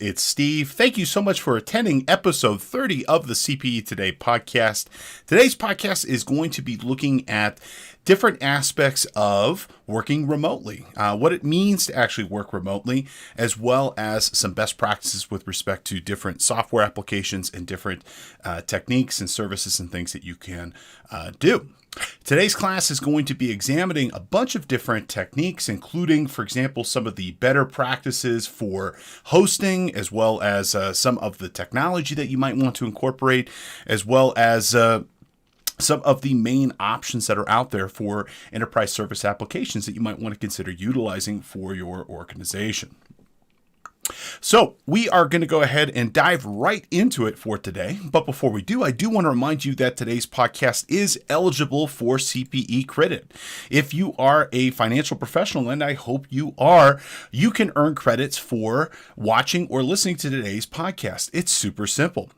It's Steve. Thank you so much for attending episode 30 of the CPE Today podcast. Today's podcast is going to be looking at different aspects of working remotely, what it means to actually work remotely, as well as some best practices with respect to different software applications and different techniques and services and things that you can do. Today's class is going to be examining a bunch of different techniques, including, for example, some of the better practices for hosting, as well as some of the technology that you might want to incorporate, as well as some of the main options that are out there for enterprise service applications that you might want to consider utilizing for your organization. So we are going to go ahead and dive right into it for today. But before we do, I do want to remind you that today's podcast is eligible for CPE credit. If you are a financial professional, and I hope you are, you can earn credits for watching or listening to today's podcast. It's super simple.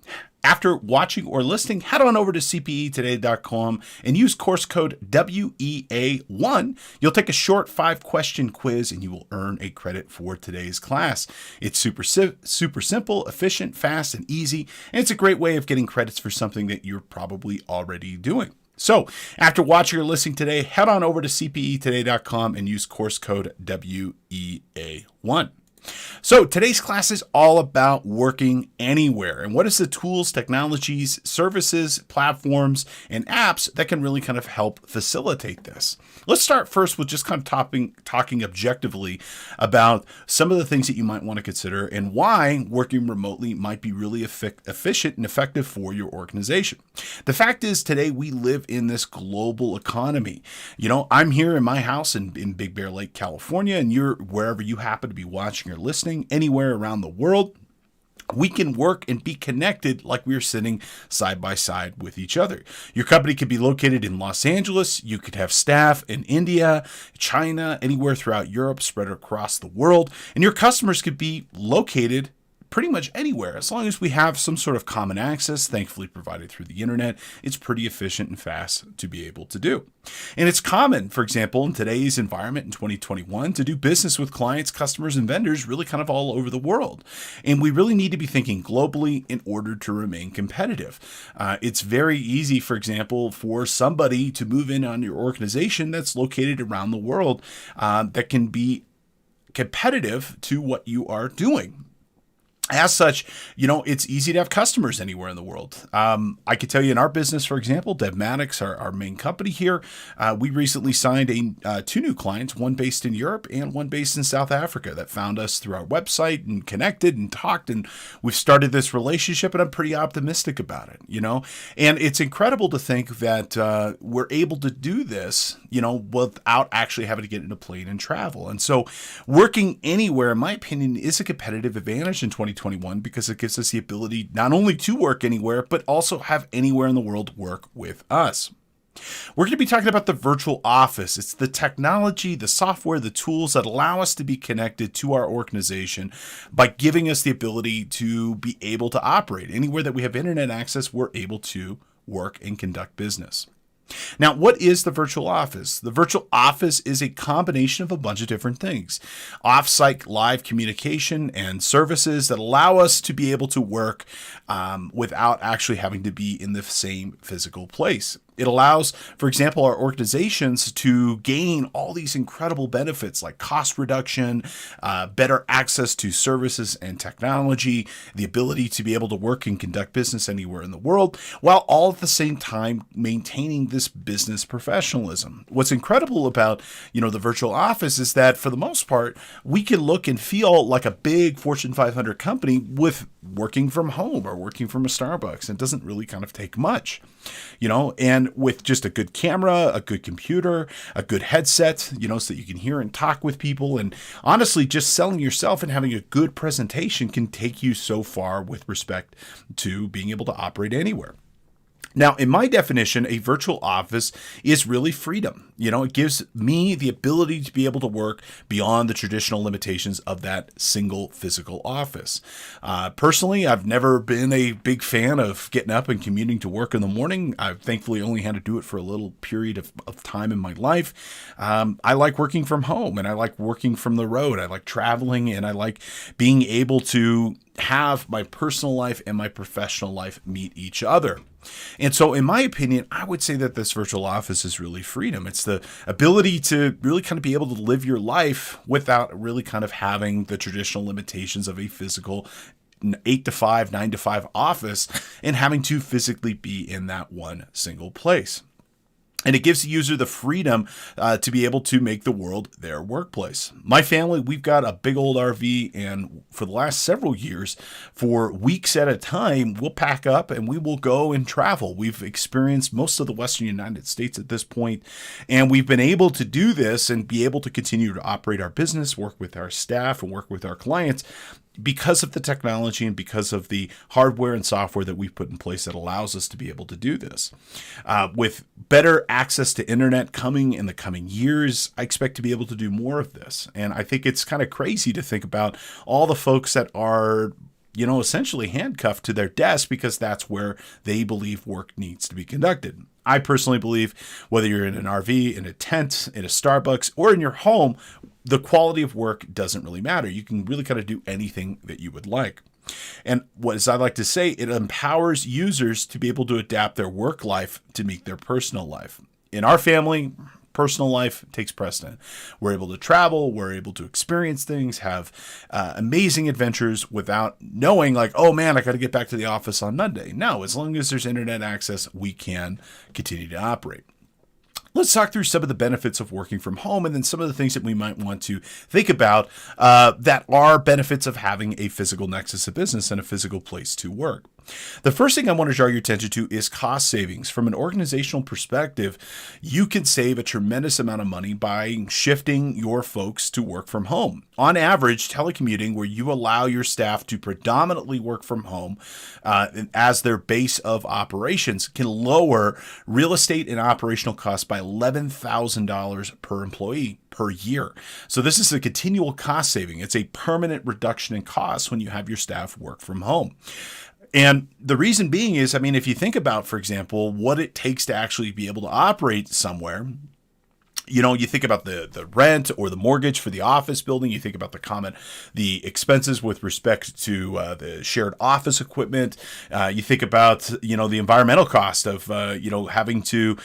After watching or listening, head on over to cpetoday.com and use course code WEA1. You'll take a short 5-question quiz and you will earn a credit for today's class. It's super simple, efficient, fast, and easy, and it's a great way of getting credits for something that you're probably already doing. So after watching or listening today, head on over to cpetoday.com and use course code WEA1. So today's class is all about working anywhere and what is the tools, technologies, services, platforms, and apps that can really kind of help facilitate this. Let's start first with just kind of talking objectively about some of the things that you might want to consider and why working remotely might be really efficient and effective for your organization. The fact is today we live in this global economy. You know, I'm here in my house in Big Bear Lake, California, and you're wherever you happen to be watching or listening, anywhere around the world. We can work and be connected like we're sitting side by side with each other. Your company could be located in Los Angeles. You could have staff in India, China, anywhere throughout Europe, spread across the world. And your customers could be located pretty much anywhere. As long as we have some sort of common access, thankfully provided through the internet, it's pretty efficient and fast to be able to do. And it's common, for example, in today's environment in 2021 to do business with clients, customers, and vendors really kind of all over the world. And we really need to be thinking globally in order to remain competitive. It's very easy, for example, for somebody to move in on your organization that's located around the world that can be competitive to what you are doing. As such, you know, it's easy to have customers anywhere in the world. I could tell you in our business, for example, Devmatics, our main company here, we recently signed two new clients, one based in Europe and one based in South Africa that found us through our website and connected and talked. And we've started this relationship and I'm pretty optimistic about it, you know, and it's incredible to think that we're able to do this, you know, without actually having to get in a plane and travel. And so working anywhere, in my opinion, is a competitive advantage in 2021 because it gives us the ability not only to work anywhere, but also have anywhere in the world work with us. We're going to be talking about the virtual office. It's the technology, the software, the tools that allow us to be connected to our organization by giving us the ability to be able to operate. Anywhere that we have internet access, we're able to work and conduct business. Now, what is the virtual office? The virtual office is a combination of a bunch of different things. Off-site live communication and services that allow us to be able to work without actually having to be in the same physical place. It allows, for example, our organizations to gain all these incredible benefits like cost reduction, better access to services and technology, the ability to be able to work and conduct business anywhere in the world, while all at the same time maintaining this business professionalism. What's incredible about, you know, the virtual office is that for the most part, we can look and feel like a big Fortune 500 company with working from home or working from a Starbucks. It doesn't really kind of take much, you know, and with just a good camera, a good computer, a good headset, you know, so that you can hear and talk with people. And honestly, just selling yourself and having a good presentation can take you so far with respect to being able to operate anywhere. Now, in my definition, a virtual office is really freedom. It gives me the ability to be able to work beyond the traditional limitations of that single physical office. Personally, I've never been a big fan of getting up and commuting to work in the morning. I've thankfully only had to do it for a little period of time in my life. I like working from home, and I like working from the road. I like traveling, and I like being able to have my personal life and my professional life meet each other. And so, in my opinion, I would say that this virtual office is really freedom. It's the ability to really kind of be able to live your life without really kind of having the traditional limitations of a physical 8 to 5, 9 to 5 office and having to physically be in that one single place. And it gives the user the freedom to be able to make the world their workplace. My family, we've got a big old RV, and for the last several years, for weeks at a time, we'll pack up and we will go and travel. We've experienced most of the Western United States at this point, and we've been able to do this and be able to continue to operate our business, work with our staff, and work with our clients because of the technology and because of the hardware and software that we've put in place that allows us to be able to do this. With better access to internet coming in the coming years, I expect to be able to do more of this. And I think it's kind of crazy to think about all the folks that are essentially handcuffed to their desk because that's where they believe work needs to be conducted. I personally believe whether you're in an RV, in a tent, in a Starbucks, or in your home, the quality of work doesn't really matter. You can really kind of do anything that you would like. And as I like to say, it empowers users to be able to adapt their work life to meet their personal life. In our family, personal life takes precedent. We're able to travel, we're able to experience things, have amazing adventures without knowing like, oh man, I got to get back to the office on Monday. No, as long as there's internet access, we can continue to operate. Let's talk through some of the benefits of working from home and then some of the things that we might want to think about that are benefits of having a physical nexus of business and a physical place to work. The first thing I want to draw your attention to is cost savings. From an organizational perspective, you can save a tremendous amount of money by shifting your folks to work from home. On average, telecommuting, where you allow your staff to predominantly work from home as their base of operations, can lower real estate and operational costs by $11,000 per employee per year. So this is a continual cost saving. It's a permanent reduction in costs when you have your staff work from home. And the reason being is, if you think about, for example, what it takes to actually be able to operate somewhere, you think about the rent or the mortgage for the office building. You think about the expenses with respect to the shared office equipment. You think about, the environmental cost of, having to,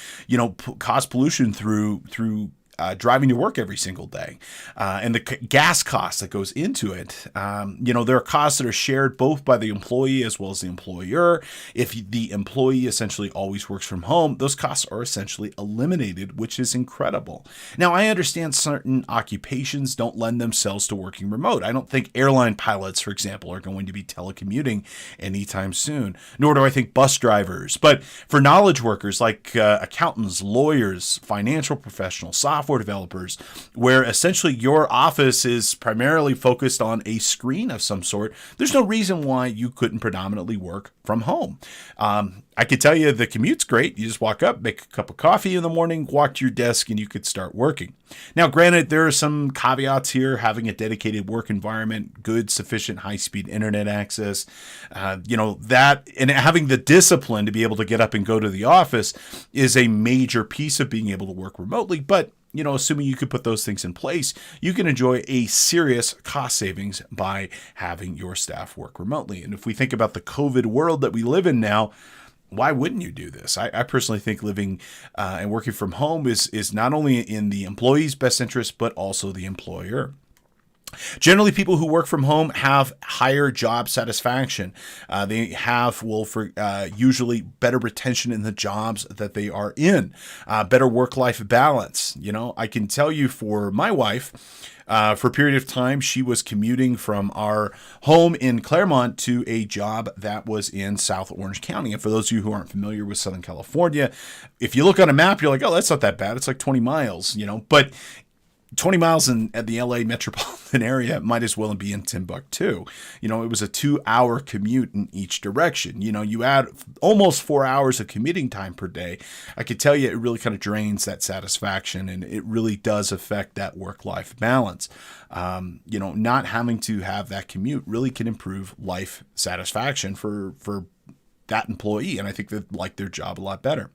cause pollution through driving to work every single day, and the gas cost that goes into it. There are costs that are shared both by the employee as well as the employer. If the employee essentially always works from home, those costs are essentially eliminated, which is incredible. Now, I understand certain occupations don't lend themselves to working remote. I don't think airline pilots, for example, are going to be telecommuting anytime soon, nor do I think bus drivers. But for knowledge workers like accountants, lawyers, financial professionals, software developers, where essentially your office is primarily focused on a screen of some sort, there's no reason why you couldn't predominantly work from home. I could tell you the commute's great. You just walk up, make a cup of coffee in the morning, walk to your desk, and you could start working. Now, granted, there are some caveats here, having a dedicated work environment, good, sufficient high-speed internet access, that, and having the discipline to be able to get up and go to the office is a major piece of being able to work remotely. But assuming you could put those things in place, you can enjoy a serious cost savings by having your staff work remotely. And if we think about the COVID world that we live in now, why wouldn't you do this? I personally think living and working from home is not only in the employee's best interest, but also the employer. Generally, people who work from home have higher job satisfaction. They usually better retention in the jobs that they are in, better work-life balance. I can tell you for my wife, for a period of time, she was commuting from our home in Claremont to a job that was in South Orange County. And for those of you who aren't familiar with Southern California, if you look on a map, you're like, oh, that's not that bad. It's like 20 miles, but 20 miles at the LA metropolitan area might as well be in Timbuktu. It was a 2-hour commute in each direction. You add almost 4 hours of commuting time per day. I could tell you it really kind of drains that satisfaction, and it really does affect that work-life balance. Not having to have that commute really can improve life satisfaction for that employee, and I think they like their job a lot better.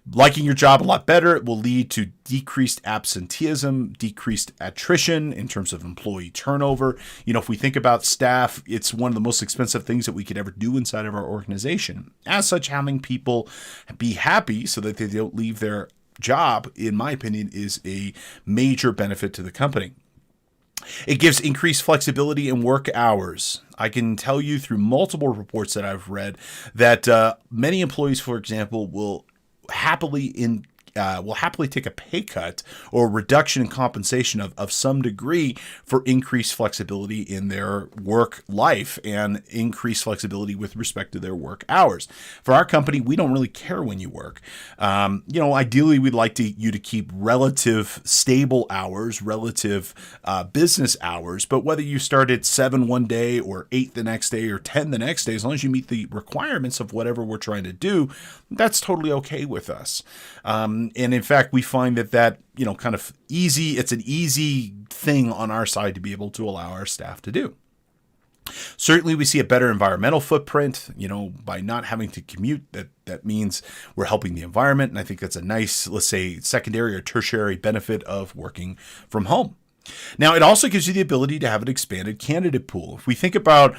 Liking your job a lot better, it will lead to decreased absenteeism, decreased attrition in terms of employee turnover. If we think about staff, it's one of the most expensive things that we could ever do inside of our organization. As such, having people be happy so that they don't leave their job, in my opinion, is a major benefit to the company. It gives increased flexibility in work hours. I can tell you through multiple reports that I've read that many employees, for example, will happily take a pay cut or reduction in compensation of some degree for increased flexibility in their work life and increased flexibility with respect to their work hours. For our company, we don't really care when you work. Ideally, we'd like you to keep relative stable hours, relative business hours, but whether you start at 7 one day or 8 the next day or 10 the next day, as long as you meet the requirements of whatever we're trying to do, that's totally okay with us. And in fact, we find that kind of it's an easy thing on our side to be able to allow our staff to do. Certainly, we see a better environmental footprint, by not having to commute. That means we're helping the environment. And I think that's a nice, let's say, secondary or tertiary benefit of working from home. Now, it also gives you the ability to have an expanded candidate pool. If we think about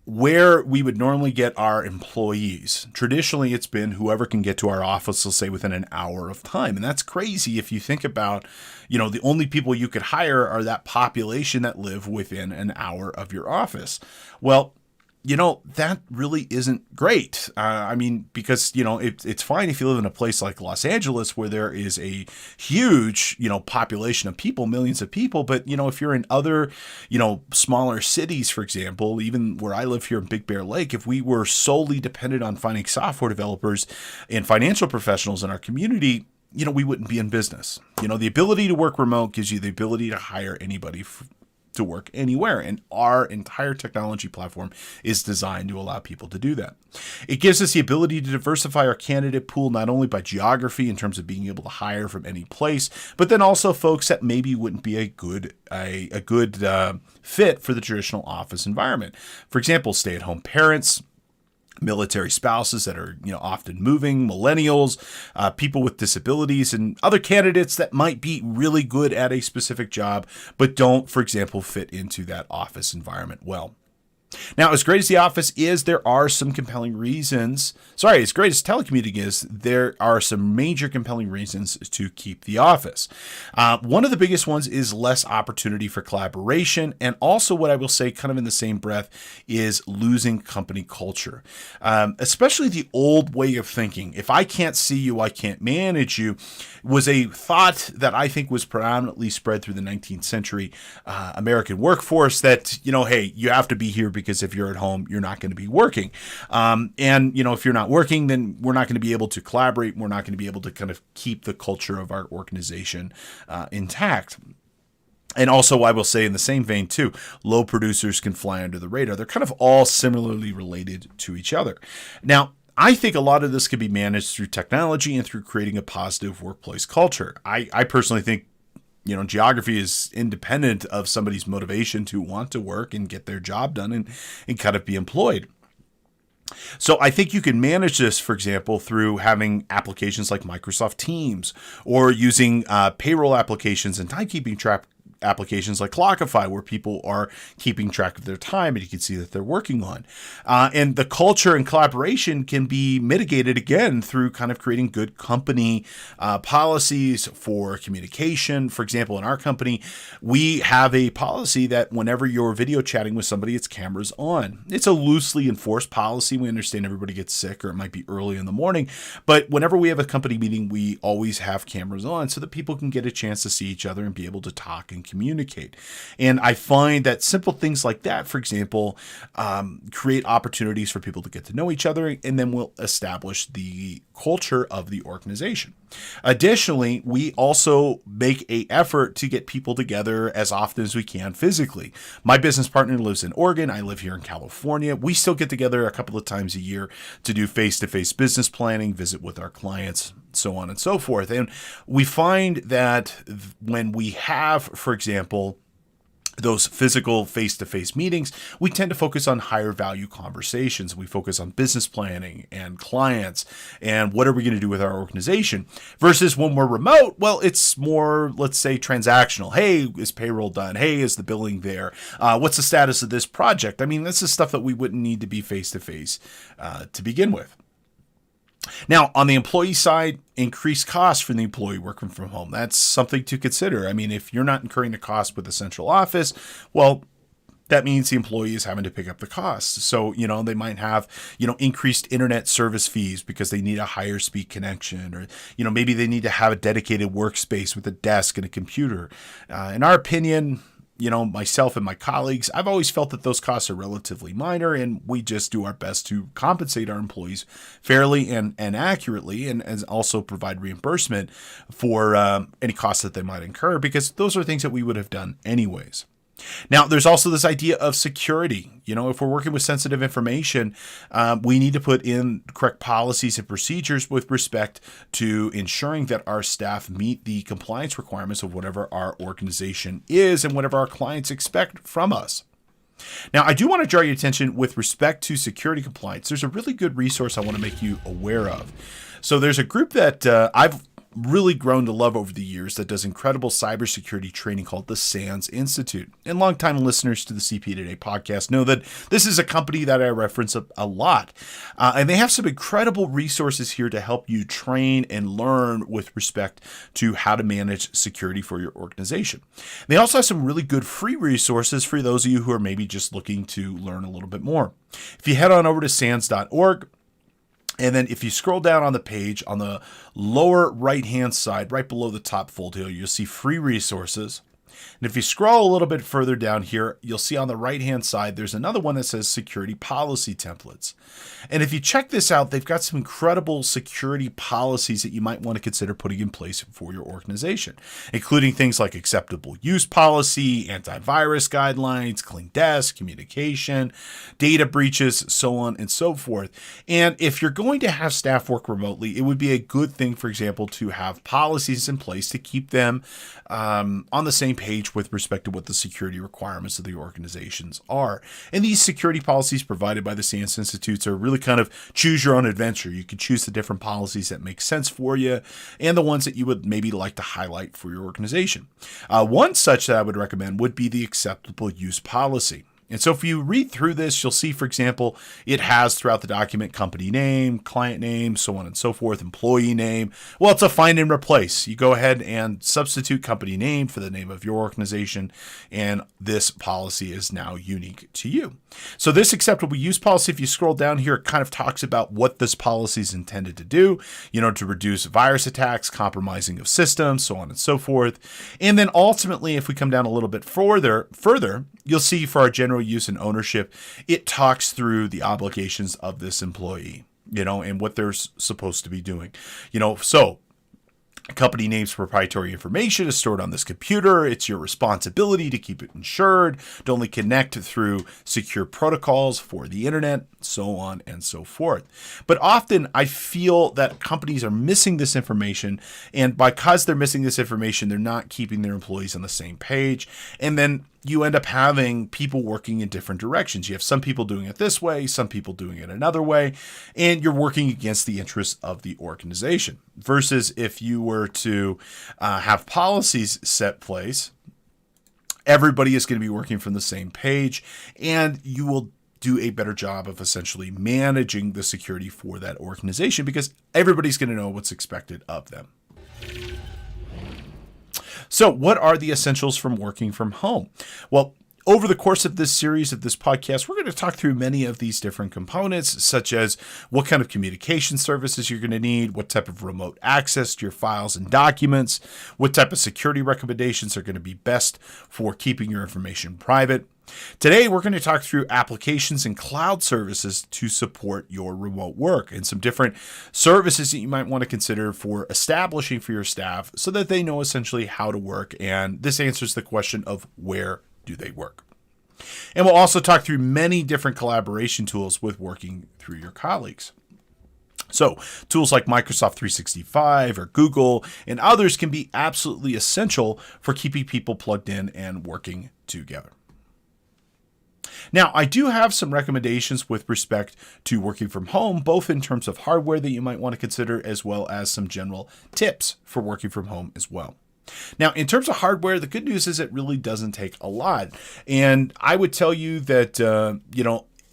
where we would normally get our employees, traditionally it's been whoever can get to our office, let's say, within an hour of time. And that's crazy if you think about, the only people you could hire are that population that live within an hour of your office. Well, that really isn't great. Because, it's fine if you live in a place like Los Angeles where there is a huge, population of people, millions of people. But, if you're in other, smaller cities, for example, even where I live here in Big Bear Lake, if we were solely dependent on finding software developers and financial professionals in our community, we wouldn't be in business. The ability to work remote gives you the ability to hire anybody to work anywhere. And our entire technology platform is designed to allow people to do that. It gives us the ability to diversify our candidate pool, not only by geography in terms of being able to hire from any place, but then also folks that maybe wouldn't be a good fit for the traditional office environment. For example, stay-at-home parents, military spouses that are often moving, millennials, people with disabilities, and other candidates that might be really good at a specific job but don't, for example, fit into that office environment well. Now, as great as the office is, there are some compelling reasons. As great as telecommuting is, there are some major compelling reasons to keep the office. One of the biggest ones is less opportunity for collaboration. And also what I will say kind of in the same breath is losing company culture. Especially the old way of thinking. If I can't see you, I can't manage you, was a thought that I think was predominantly spread through the 19th century American workforce that, hey, you have to be here because if you're at home, you're not going to be working. If you're not working, then we're not going to be able to collaborate. We're not going to be able to kind of keep the culture of our organization intact. And also, I will say in the same vein too, low producers can fly under the radar. They're kind of all similarly related to each other. Now, I think a lot of this can be managed through technology and through creating a positive workplace culture. I personally think, geography is independent of somebody's motivation to want to work and get their job done and kind of be employed. So I think you can manage this, for example, through having applications like Microsoft Teams or using payroll applications and timekeeping applications like Clockify, where people are keeping track of their time and you can see that they're working on. And the culture and collaboration can be mitigated again through kind of creating good company policies for communication. For example, in our company, we have a policy that whenever you're video chatting with somebody, it's cameras on. It's a loosely enforced policy. We understand everybody gets sick or it might be early in the morning, but whenever we have a company meeting, we always have cameras on so that people can get a chance to see each other and be able to talk and communicate. And I find that simple things like that, for example, create opportunities for people to get to know each other, and then we'll establish the culture of the organization. Additionally, we also make an effort to get people together as often as we can physically. My business partner lives in Oregon. I live here in California. We still get together a couple of times a year to do face-to-face business planning, visit with our clients, so on and so forth. And we find that when we have, for example, those physical face-to-face meetings, we tend to focus on higher value conversations. We focus on business planning and clients and what are we going to do with our organization versus when we're remote. Well, it's more, let's say, transactional. Hey, is payroll done? Hey, is the billing there? What's the status of this project? I mean, this is stuff that we wouldn't need to be face-to-face to begin with. Now, on the employee side, increased costs for the employee working from home. That's something to consider. I mean, if you're not incurring the cost with the central office, well, that means the employee is having to pick up the costs. So, they might have, increased internet service fees because they need a higher speed connection, or, maybe they need to have a dedicated workspace with a desk and a computer. In our opinion, myself and my colleagues, I've always felt that those costs are relatively minor, and we just do our best to compensate our employees fairly and accurately, and also provide reimbursement for any costs that they might incur, because those are things that we would have done anyways. Now, there's also this idea of security. If we're working with sensitive information, we need to put in correct policies and procedures with respect to ensuring that our staff meet the compliance requirements of whatever our organization is and whatever our clients expect from us. Now, I do want to draw your attention with respect to security compliance. There's a really good resource I want to make you aware of. So there's a group that I've really grown to love over the years that does incredible cybersecurity training called the SANS Institute. And longtime listeners to the CPE Today podcast know that this is a company that I reference a lot. And they have some incredible resources here to help you train and learn with respect to how to manage security for your organization. They also have some really good free resources for those of you who are maybe just looking to learn a little bit more. If you head on over to sans.org, and then if you scroll down on the page, on the lower right-hand side, right below the top fold here, you'll see free resources. And if you scroll a little bit further down here, you'll see on the right-hand side, there's another one that says security policy templates. And if you check this out, they've got some incredible security policies that you might want to consider putting in place for your organization, including things like acceptable use policy, antivirus guidelines, clean desk, communication, data breaches, so on and so forth. And if you're going to have staff work remotely, it would be a good thing, for example, to have policies in place to keep them on the same page with respect to what the security requirements of the organizations are. And these security policies provided by the SANS Institutes are really kind of choose your own adventure. You can choose the different policies that make sense for you and the ones that you would maybe like to highlight for your organization. One such that I would recommend would be the acceptable use policy. And so if you read through this, you'll see, for example, it has throughout the document company name, client name, so on and so forth, employee name. Well, it's a find and replace. You go ahead and substitute company name for the name of your organization, and this policy is now unique to you. So this acceptable use policy, if you scroll down here, it kind of talks about what this policy is intended to do, to reduce virus attacks, compromising of systems, so on and so forth. And then ultimately, if we come down a little bit further, you'll see for our general use and ownership, it talks through the obligations of this employee, and what they're supposed to be doing, so company name's proprietary information is stored on this computer. It's your responsibility to keep it insured, to only connect through secure protocols for the internet, so on and so forth. But often I feel that companies are missing this information, and because they're missing this information, they're not keeping their employees on the same page. And then you end up having people working in different directions. You have some people doing it this way, some people doing it another way, and you're working against the interests of the organization. Versus if you were to have policies set place, everybody is going to be working from the same page, and you will do a better job of essentially managing the security for that organization because everybody's going to know what's expected of them. So what are the essentials from working from home? Well, over the course of this series of this podcast, we're going to talk through many of these different components, such as what kind of communication services you're going to need, what type of remote access to your files and documents, what type of security recommendations are going to be best for keeping your information private, Today, we're going to talk through applications and cloud services to support your remote work and some different services that you might want to consider for establishing for your staff so that they know essentially how to work. And this answers the question of where do they work? And we'll also talk through many different collaboration tools with working through your colleagues. So tools like Microsoft 365 or Google and others can be absolutely essential for keeping people plugged in and working together. Now, I do have some recommendations with respect to working from home, both in terms of hardware that you might want to consider, as well as some general tips for working from home as well. Now, in terms of hardware, the good news is it really doesn't take a lot. And I would tell you that,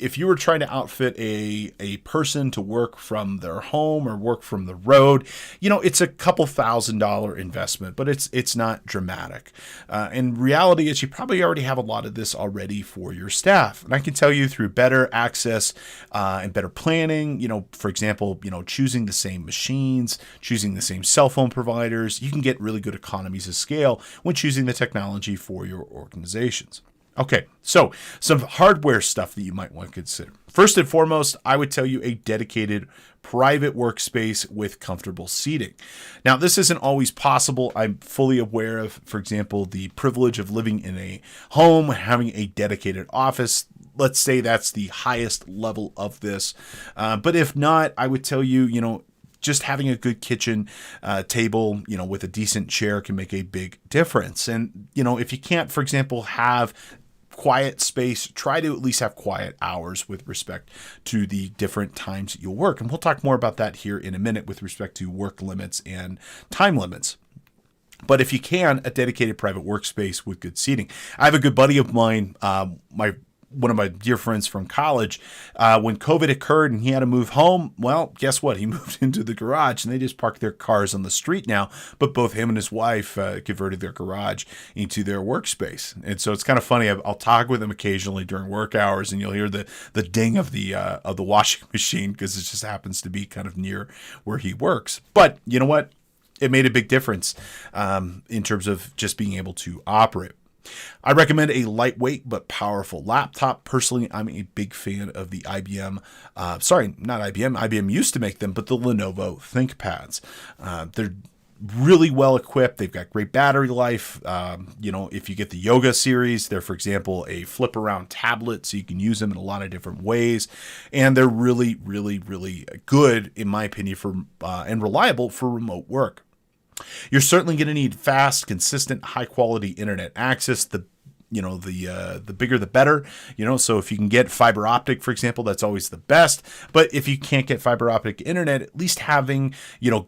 if you were trying to outfit a person to work from their home or work from the road, it's a couple $1,000 investment, but it's not dramatic. And reality is you probably already have a lot of this already for your staff. And I can tell you through better access and better planning, for example, choosing the same machines, choosing the same cell phone providers, you can get really good economies of scale when choosing the technology for your organizations. Okay, so some hardware stuff that you might want to consider. First and foremost, I would tell you a dedicated private workspace with comfortable seating. Now, this isn't always possible. I'm fully aware of, for example, the privilege of living in a home, having a dedicated office. Let's say that's the highest level of this. But if not, I would tell you, just having a good kitchen table, with a decent chair can make a big difference. And, if you can't, for example, have quiet space, try to at least have quiet hours with respect to the different times that you'll work. And we'll talk more about that here in a minute with respect to work limits and time limits. But if you can, a dedicated private workspace with good seating. I have a good buddy of mine, one of my dear friends from college, when COVID occurred and he had to move home, well, guess what? He moved into the garage and they just park their cars on the street now. But both him and his wife converted their garage into their workspace. And so it's kind of funny. I'll talk with him occasionally during work hours and you'll hear the ding of the washing machine because it just happens to be kind of near where he works. But you know what? It made a big difference in terms of just being able to operate. I recommend a lightweight but powerful laptop. Personally, I'm a big fan of the IBM, not IBM. IBM used to make them, but the Lenovo ThinkPads. They're really well equipped. They've got great battery life. If you get the Yoga series, they're, for example, a flip around tablet, so you can use them in a lot of different ways. And they're really, really, really good, in my opinion, and reliable for remote work. You're certainly going to need fast, consistent, high-quality internet access. The bigger the better. So if you can get fiber optic, for example, that's always the best. But if you can't get fiber optic internet, at least having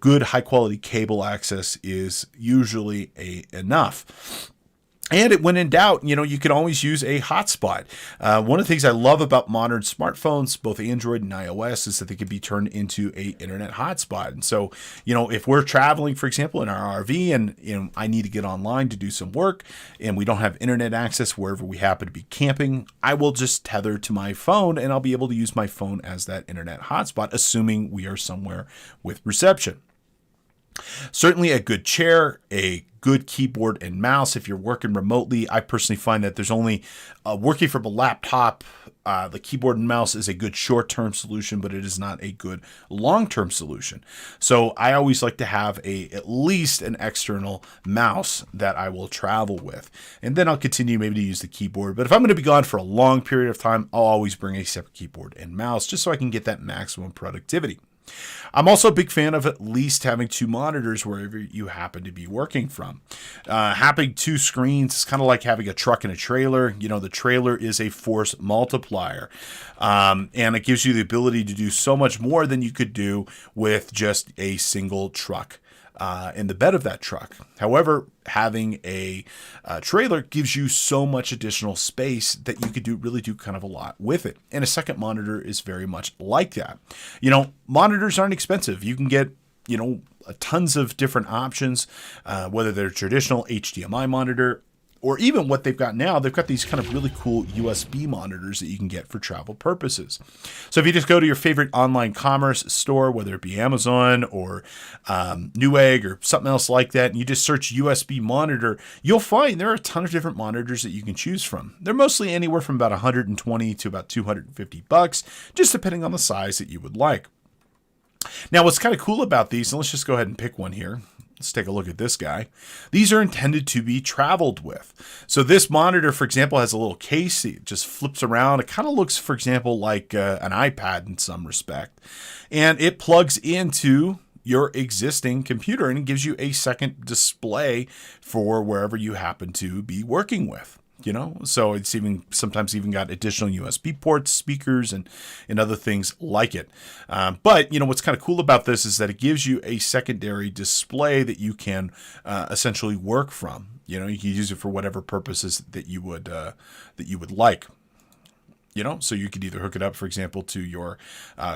good, high-quality cable access is usually enough. And when in doubt, you can always use a hotspot. One of the things I love about modern smartphones, both Android and iOS, is that they can be turned into a internet hotspot. And so, if we're traveling, for example, in our RV and, I need to get online to do some work and we don't have internet access wherever we happen to be camping, I will just tether to my phone and I'll be able to use my phone as that internet hotspot, assuming we are somewhere with reception. Certainly a good chair, a good keyboard and mouse. If you're working remotely, I personally find that there's only working from a laptop. The keyboard and mouse is a good short-term solution, but it is not a good long-term solution. So I always like to have at least an external mouse that I will travel with. And then I'll continue maybe to use the keyboard. But if I'm going to be gone for a long period of time, I'll always bring a separate keyboard and mouse just so I can get that maximum productivity. I'm also a big fan of at least having two monitors wherever you happen to be working from. Having two screens is kind of like having a truck and a trailer. The trailer is a force multiplier, and it gives you the ability to do so much more than you could do with just a single truck in the bed of that truck. However, having a trailer gives you so much additional space that you could really do kind of a lot with it. And a second monitor is very much like that. Monitors aren't expensive. You can get, tons of different options, whether they're traditional HDMI monitor, Or even what they've got now, they've got these kind of really cool USB monitors that you can get for travel purposes. So if you just go to your favorite online commerce store, whether it be Amazon or Newegg or something else like that, and you just search USB monitor, you'll find there are a ton of different monitors that you can choose from. They're mostly anywhere from about $120 to about $250, just depending on the size that you would like. Now, what's kind of cool about these, and let's just go ahead and pick one here. Let's take a look at this guy. These are intended to be traveled with. So this monitor, for example, has a little case. It just flips around. It kind of looks, for example, like an iPad in some respect. And it plugs into your existing computer and it gives you a second display for wherever you happen to be working with. So it's sometimes even got additional USB ports, speakers, and other things like it. But what's kind of cool about this is that it gives you a secondary display that you can essentially work from. You can use it for whatever purposes that you would like. So you could either hook it up, for example, to your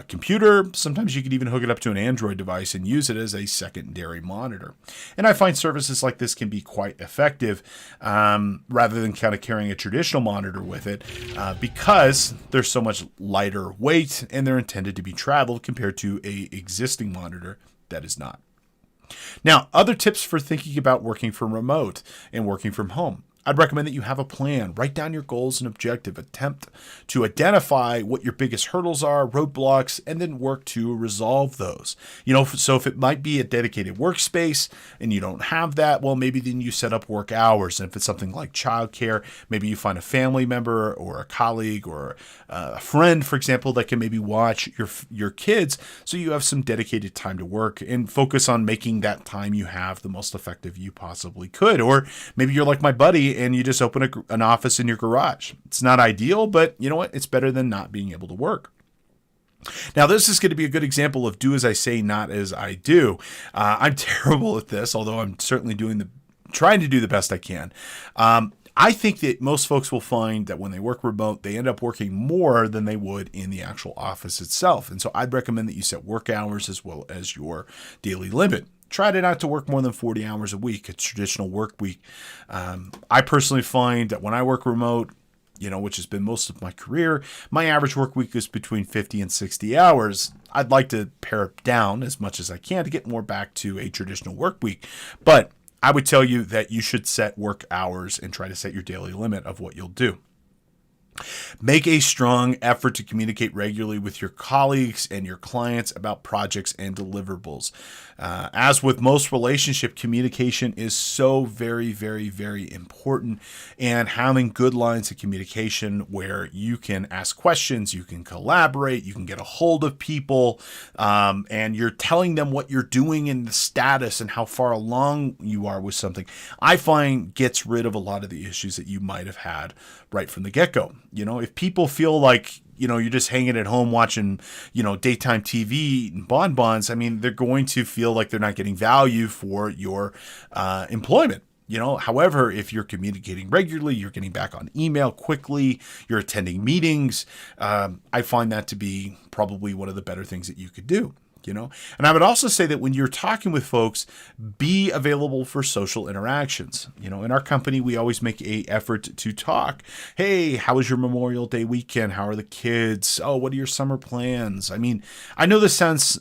computer. Sometimes you could even hook it up to an Android device and use it as a secondary monitor. And I find services like this can be quite effective rather than kind of carrying a traditional monitor with it because they're so much lighter weight and they're intended to be traveled compared to a existing monitor that is not. Now, other tips for thinking about working from remote and working from home. I'd recommend that you have a plan. Write down your goals and objective. Attempt to identify what your biggest hurdles are, roadblocks, and then work to resolve those. So if it might be a dedicated workspace and you don't have that, well, maybe then you set up work hours. And if it's something like childcare, maybe you find a family member or a colleague or a friend, for example, that can maybe watch your kids so you have some dedicated time to work and focus on making that time you have the most effective you possibly could. Or maybe you're like my buddy and you just open an office in your garage. It's not ideal, but you know what? It's better than not being able to work. Now, this is going to be a good example of do as I say, not as I do. I'm terrible at this, although I'm certainly trying to do the best I can. I think that most folks will find that when they work remote, they end up working more than they would in the actual office itself. And so I'd recommend that you set work hours as well as your daily limit. Try not to work more than 40 hours a week, a traditional work week. I personally find that when I work remote, which has been most of my career, my average work week is between 50 and 60 hours. I'd like to pare it down as much as I can to get more back to a traditional work week. But I would tell you that you should set work hours and try to set your daily limit of what you'll do. Make a strong effort to communicate regularly with your colleagues and your clients about projects and deliverables. As with most relationship, communication is so very, very, very important. And having good lines of communication where you can ask questions, you can collaborate, you can get a hold of people, and you're telling them what you're doing and the status and how far along you are with something, I find gets rid of a lot of the issues that you might have had right from the get-go. If people feel like, you're just hanging at home watching, daytime TV and bonbons, they're going to feel like they're not getting value for your employment. However, if you're communicating regularly, you're getting back on email quickly, you're attending meetings, I find that to be probably one of the better things that you could do. And I would also say that when you're talking with folks, be available for social interactions. In our company, we always make an effort to talk. Hey, how was your Memorial Day weekend? How are the kids? Oh, what are your summer plans? I know this sounds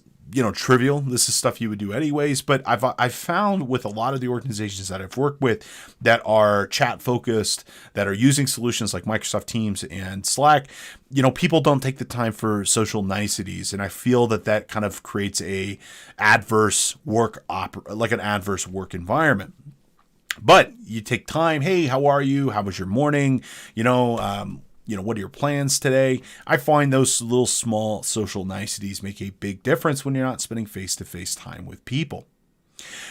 trivial. This is stuff you would do anyways, but I've found with a lot of the organizations that I've worked with that are chat focused, that are using solutions like Microsoft Teams and Slack, people don't take the time for social niceties. And I feel that kind of creates an adverse work environment. But you take time. Hey, how are you? How was your morning? What are your plans today? I find those little small social niceties make a big difference when you're not spending face-to-face time with people.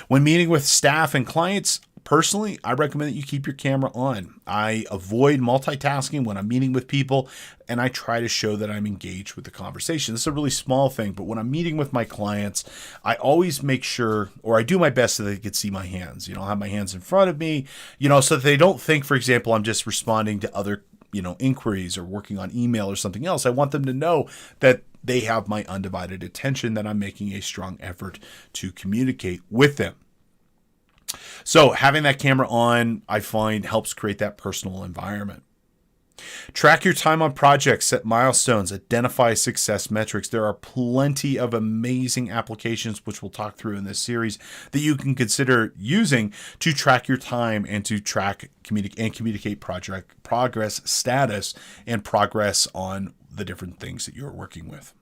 When meeting with staff and clients, personally, I recommend that you keep your camera on. I avoid multitasking when I'm meeting with people, and I try to show that I'm engaged with the conversation. This is a really small thing, but when I'm meeting with my clients, I always make sure, or I do my best so they can see my hands. I'll have my hands in front of me, so that they don't think, for example, I'm just responding to other inquiries or working on email or something else. I want them to know that they have my undivided attention, that I'm making a strong effort to communicate with them. So having that camera on, I find, helps create that personal environment. Track your time on projects, set milestones, identify success metrics. There are plenty of amazing applications, which we'll talk through in this series, that you can consider using to track your time and to track communicate project progress status and progress on the different things that you're working with.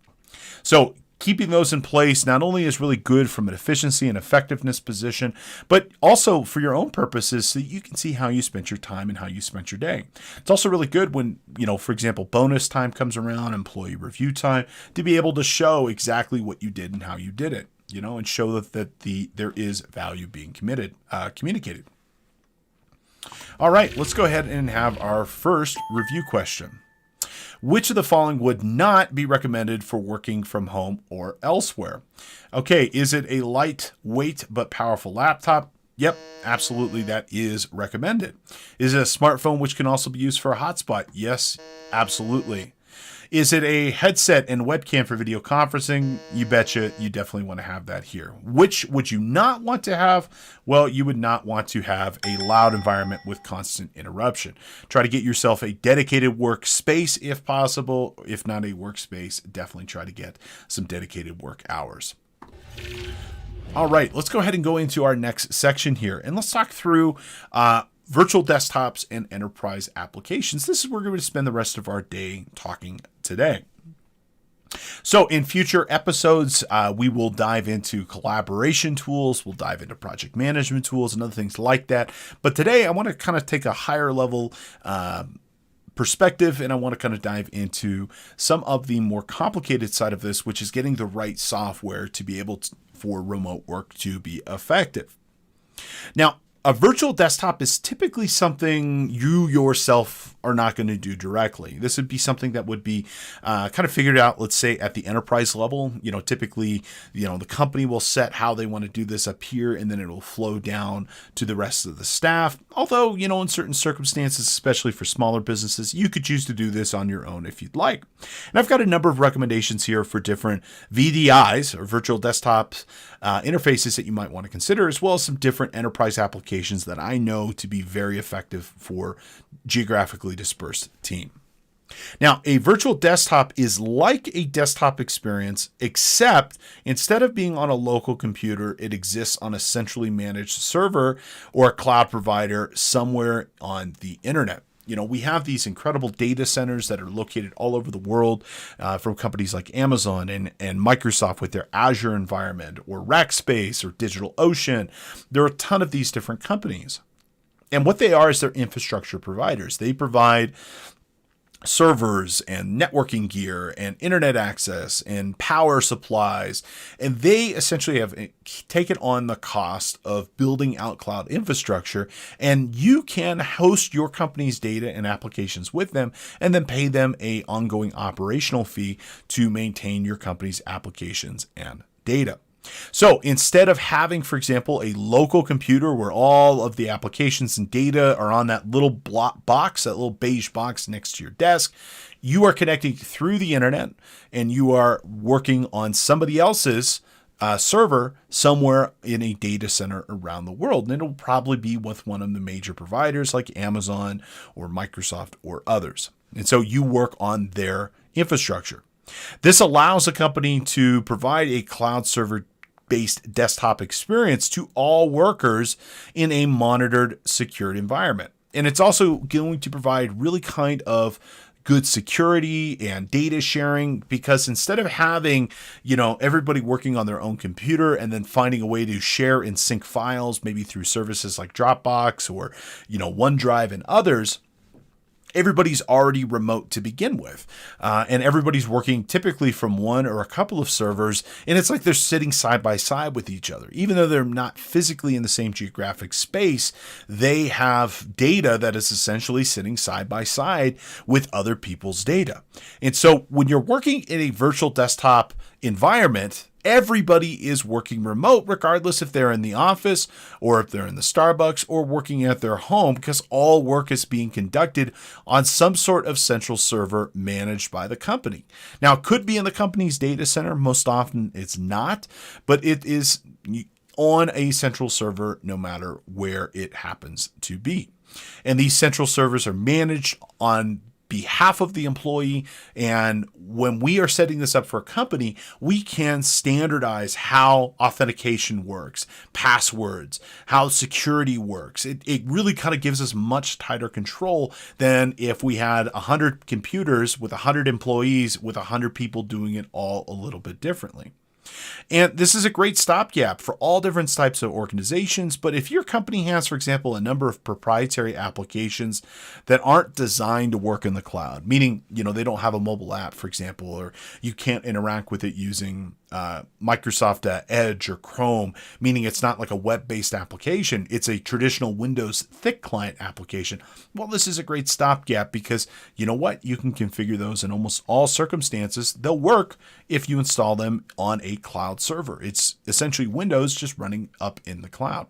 So keeping those in place not only is really good from an efficiency and effectiveness position, but also for your own purposes so that you can see how you spent your time and how you spent your day. It's also really good when, for example, bonus time comes around, employee review time, to be able to show exactly what you did and how you did it, and show that there is value being communicated. All right, let's go ahead and have our first review question. Which of the following would not be recommended for working from home or elsewhere? Okay, is it a lightweight but powerful laptop? Yep, absolutely, that is recommended. Is it a smartphone which can also be used for a hotspot? Yes, absolutely. Is it a headset and webcam for video conferencing? You betcha, you definitely want to have that here. Which would you not want to have? Well, you would not want to have a loud environment with constant interruption. Try to get yourself a dedicated workspace if possible. If not a workspace, definitely try to get some dedicated work hours. All right, let's go ahead and go into our next section here, and let's talk through virtual desktops and enterprise applications. This is where we're going to spend the rest of our day talking today. So in future episodes, we will dive into collaboration tools, we'll dive into project management tools and other things like that. But today I want to kind of take a higher level perspective, and I want to kind of dive into some of the more complicated side of this, which is getting the right software to be able for remote work to be effective. Now, a virtual desktop is typically something you yourself are not going to do directly. This would be something that would be kind of figured out, let's say, at the enterprise level. Typically, the company will set how they want to do this up here, and then it will flow down to the rest of the staff. Although, in certain circumstances, especially for smaller businesses, you could choose to do this on your own if you'd like. And I've got a number of recommendations here for different VDIs, or virtual desktops, interfaces that you might want to consider, as well as some different enterprise applications that I know to be very effective for geographically dispersed team. Now, a virtual desktop is like a desktop experience, except instead of being on a local computer, it exists on a centrally managed server or a cloud provider somewhere on the internet. We have these incredible data centers that are located all over the world from companies like Amazon and Microsoft with their Azure environment, or Rackspace or DigitalOcean. There are a ton of these different companies. And what they are is they're infrastructure providers. They provide servers and networking gear and internet access and power supplies. And they essentially have taken on the cost of building out cloud infrastructure. And you can host your company's data and applications with them and then pay them an ongoing operational fee to maintain your company's applications and data. So instead of having, for example, a local computer where all of the applications and data are on that little box, that little beige box next to your desk, you are connecting through the internet and you are working on somebody else's server somewhere in a data center around the world. And it'll probably be with one of the major providers like Amazon or Microsoft or others. And so you work on their infrastructure. This allows a company to provide a cloud server-based desktop experience to all workers in a monitored, secured environment. And it's also going to provide really kind of good security and data sharing, because instead of having, everybody working on their own computer and then finding a way to share and sync files, maybe through services like Dropbox or, OneDrive and others, everybody's already remote to begin with. And everybody's working typically from one or a couple of servers. And it's like they're sitting side by side with each other. Even though they're not physically in the same geographic space, they have data that is essentially sitting side by side with other people's data. And so when you're working in a virtual desktop environment, everybody is working remote, regardless if they're in the office or if they're in the Starbucks or working at their home, because all work is being conducted on some sort of central server managed by the company. Now, it could be in the company's data center. Most often it's not, but it is on a central server, no matter where it happens to be. And these central servers are managed on behalf of the employee. And when we are setting this up for a company, we can standardize how authentication works, passwords, how security works. It really kind of gives us much tighter control than if we had 100 computers with 100 employees with 100 people doing it all a little bit differently. And this is a great stopgap for all different types of organizations. But if your company has, for example, a number of proprietary applications that aren't designed to work in the cloud, meaning, they don't have a mobile app, for example, or you can't interact with it using Microsoft Edge or Chrome, meaning it's not like a web-based application. It's a traditional Windows thick client application. Well, this is a great stopgap because you know what? You can configure those in almost all circumstances. They'll work if you install them on a cloud server. It's essentially Windows just running up in the cloud.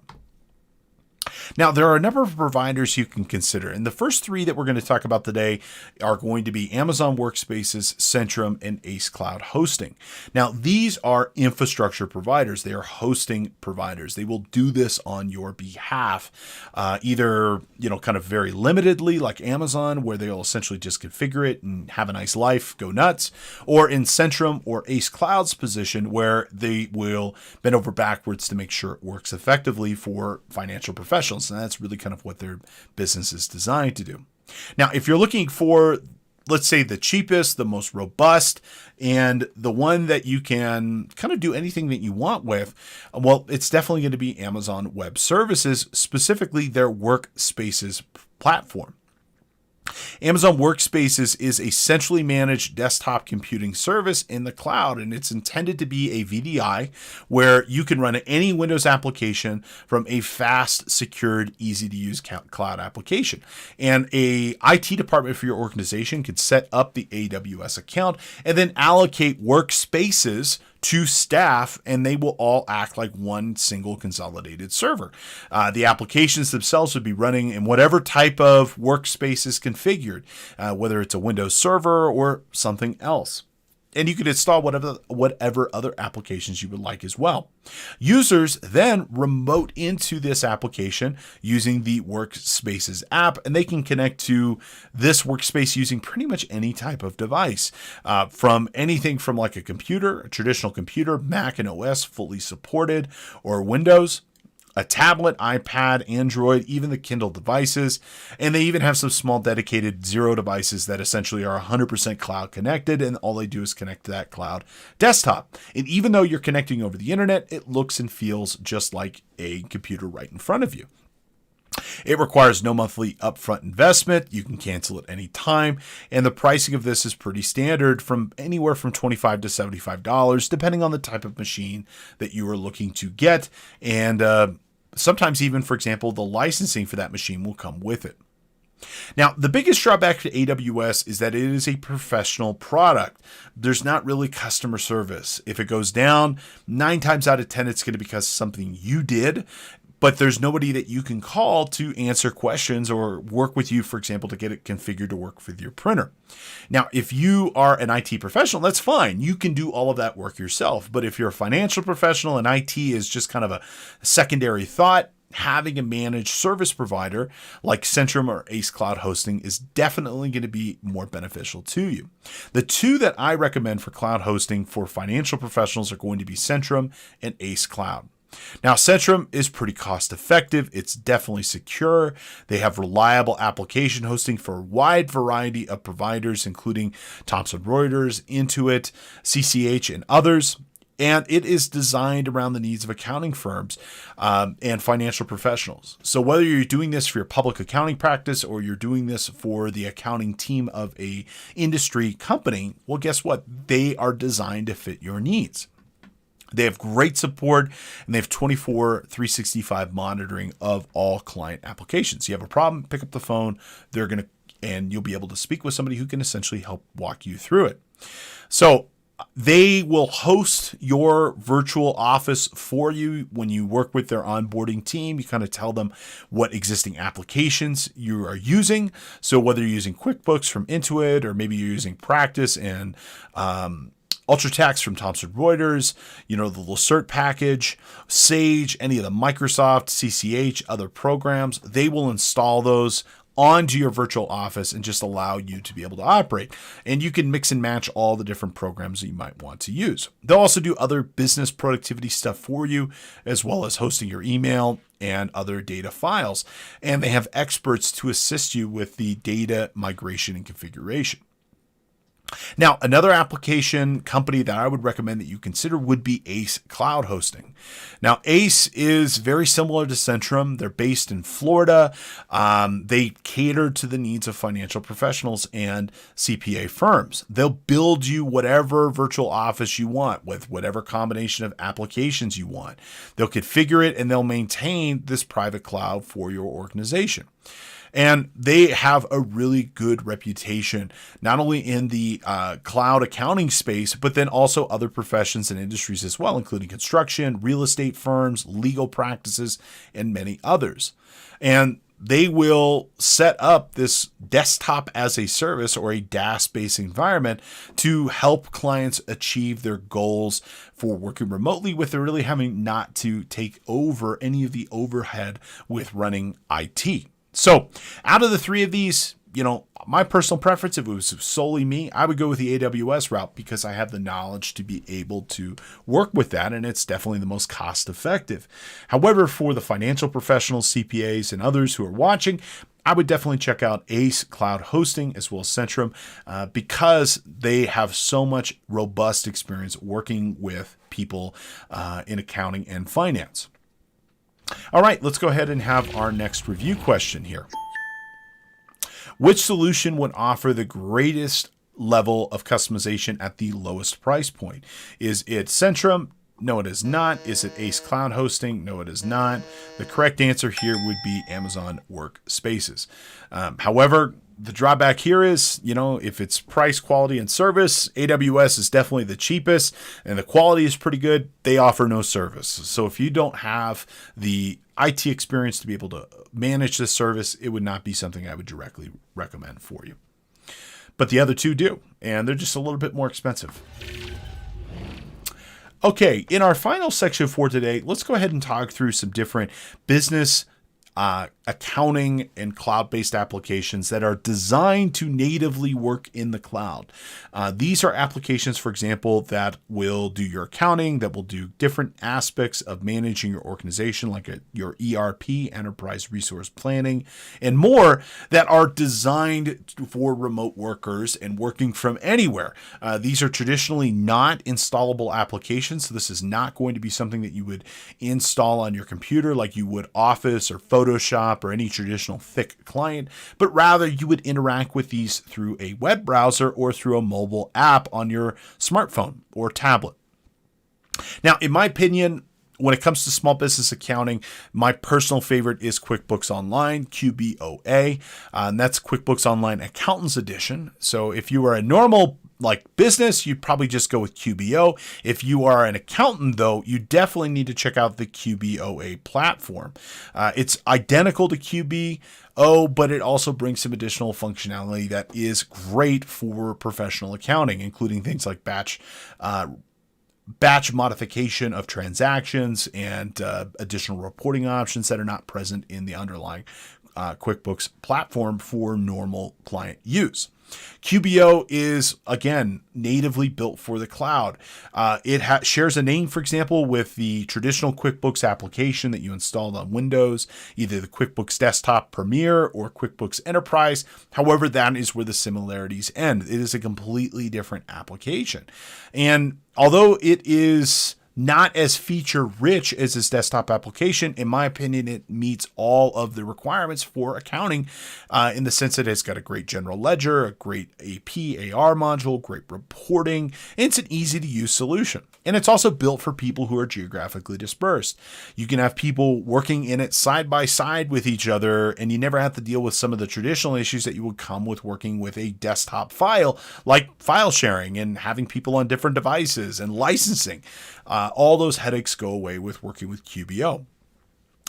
Now, there are a number of providers you can consider, and the first three that we're going to talk about today are going to be Amazon Workspaces, Cetrom, and Ace Cloud Hosting. Now, these are infrastructure providers. They are hosting providers. They will do this on your behalf, either, kind of very limitedly like Amazon, where they'll essentially just configure it and have a nice life, go nuts, or in Cetrom or Ace Cloud's position, where they will bend over backwards to make sure it works effectively for financial professionals. And that's really kind of what their business is designed to do. Now, if you're looking for, let's say, the cheapest, the most robust, and the one that you can kind of do anything that you want with, well, it's definitely going to be Amazon Web Services, specifically their Workspaces platform. Amazon Workspaces is a centrally managed desktop computing service in the cloud, and it's intended to be a VDI where you can run any Windows application from a fast, secured, easy-to-use cloud application. And a IT department for your organization can set up the AWS account and then allocate workspaces to staff, and they will all act like one single consolidated server. The applications themselves would be running in whatever type of workspace is configured, whether it's a Windows server or something else. And you could install whatever other applications you would like as well. Users then remote into this application using the Workspaces app, and they can connect to this workspace using pretty much any type of device, from anything from like a computer, a traditional computer, Mac and OS fully supported, or Windows, a tablet, iPad, Android, even the Kindle devices. And they even have some small dedicated Zero devices that essentially are 100% cloud connected, and all they do is connect to that cloud desktop. And even though you're connecting over the internet, it looks and feels just like a computer right in front of you. It requires no monthly upfront investment. You can cancel at any time. And the pricing of this is pretty standard, from anywhere from $25 to $75, depending on the type of machine that you are looking to get. And sometimes even, for example, the licensing for that machine will come with it. Now, the biggest drawback to AWS is that it is a professional product. There's not really customer service. If it goes down, 9 times out of 10, it's going to be because of something you did. But there's nobody that you can call to answer questions or work with you, for example, to get it configured to work with your printer. Now, if you are an IT professional, that's fine. You can do all of that work yourself. But if you're a financial professional and IT is just kind of a secondary thought, having a managed service provider like Cetrom or Ace Cloud Hosting is definitely going to be more beneficial to you. The two that I recommend for cloud hosting for financial professionals are going to be Cetrom and Ace Cloud. Now, Cetrom is pretty cost effective. It's definitely secure. They have reliable application hosting for a wide variety of providers, including Thomson Reuters, Intuit, CCH, and others. And it is designed around the needs of accounting firms and financial professionals. So whether you're doing this for your public accounting practice or you're doing this for the accounting team of a industry company, well, guess what? They are designed to fit your needs. They have great support, and they have 365 monitoring of all client applications. You have a problem, pick up the phone, and you'll be able to speak with somebody who can essentially help walk you through it. So they will host your virtual office for you when you work with their onboarding team. You kind of tell them what existing applications you are using. So whether you're using QuickBooks from Intuit, or maybe you're using Practice and UltraTax from Thomson Reuters, the Lacert package, Sage, any of the Microsoft, CCH, other programs, they will install those onto your virtual office and just allow you to be able to operate. And you can mix and match all the different programs that you might want to use. They'll also do other business productivity stuff for you, as well as hosting your email and other data files. And they have experts to assist you with the data migration and configuration. Now, another application company that I would recommend that you consider would be Ace Cloud Hosting. Now, Ace is very similar to Cetrom. They're based in Florida. They cater to the needs of financial professionals and CPA firms. They'll build you whatever virtual office you want with whatever combination of applications you want. They'll configure it and they'll maintain this private cloud for your organization. And they have a really good reputation, not only in the cloud accounting space, but then also other professions and industries as well, including construction, real estate firms, legal practices, and many others. And they will set up this desktop as a service or a DaaS-based environment to help clients achieve their goals for working remotely with really having not to take over any of the overhead with running IT. So out of the three of these, my personal preference, if it was solely me, I would go with the AWS route because I have the knowledge to be able to work with that, and it's definitely the most cost effective. However, for the financial professionals, CPAs, and others who are watching, I would definitely check out Ace Cloud Hosting as well as Cetrom because they have so much robust experience working with people in accounting and finance. All right, let's go ahead and have our next review question here. Which solution would offer the greatest level of customization at the lowest price point? Is it Cetrom? No, it is not. Is it Ace Cloud Hosting? No, it is not. The correct answer here would be Amazon Workspaces. However, the drawback here is, if it's price, quality, and service, AWS is definitely the cheapest and the quality is pretty good. They offer no service. So if you don't have the IT experience to be able to manage this service, it would not be something I would directly recommend for you. But the other two do, and they're just a little bit more expensive. Okay, in our final section for today, let's go ahead and talk through some different business accounting and cloud-based applications that are designed to natively work in the cloud. These are applications, for example, that will do your accounting, that will do different aspects of managing your organization, like your ERP, enterprise resource planning, and more, that are designed for remote workers and working from anywhere. These are traditionally not installable applications, so this is not going to be something that you would install on your computer like you would Office or Photoshop or any traditional thick client, but rather you would interact with these through a web browser or through a mobile app on your smartphone or tablet. Now, in my opinion, when it comes to small business accounting, my personal favorite is QuickBooks Online, QBOA, and that's QuickBooks Online Accountants Edition. So if you are a normal business, you'd probably just go with QBO. If you are an accountant, though, you definitely need to check out the QBOA platform. It's identical to QBO, but it also brings some additional functionality that is great for professional accounting, including things like batch modification of transactions and additional reporting options that are not present in the underlying QuickBooks platform for normal client use. QBO is, again, natively built for the cloud. It shares a name, for example, with the traditional QuickBooks application that you installed on Windows, either the QuickBooks Desktop Premier or QuickBooks Enterprise. However, that is where the similarities end. It is a completely different application. And although it is not as feature rich as this desktop application, in my opinion, it meets all of the requirements for accounting in the sense that it's got a great general ledger, a great AP, AR module, great reporting, and it's an easy to use solution. And it's also built for people who are geographically dispersed. You can have people working in it side by side with each other, and you never have to deal with some of the traditional issues that you would come with working with a desktop file, like file sharing and having people on different devices and licensing. All those headaches go away with working with QBO.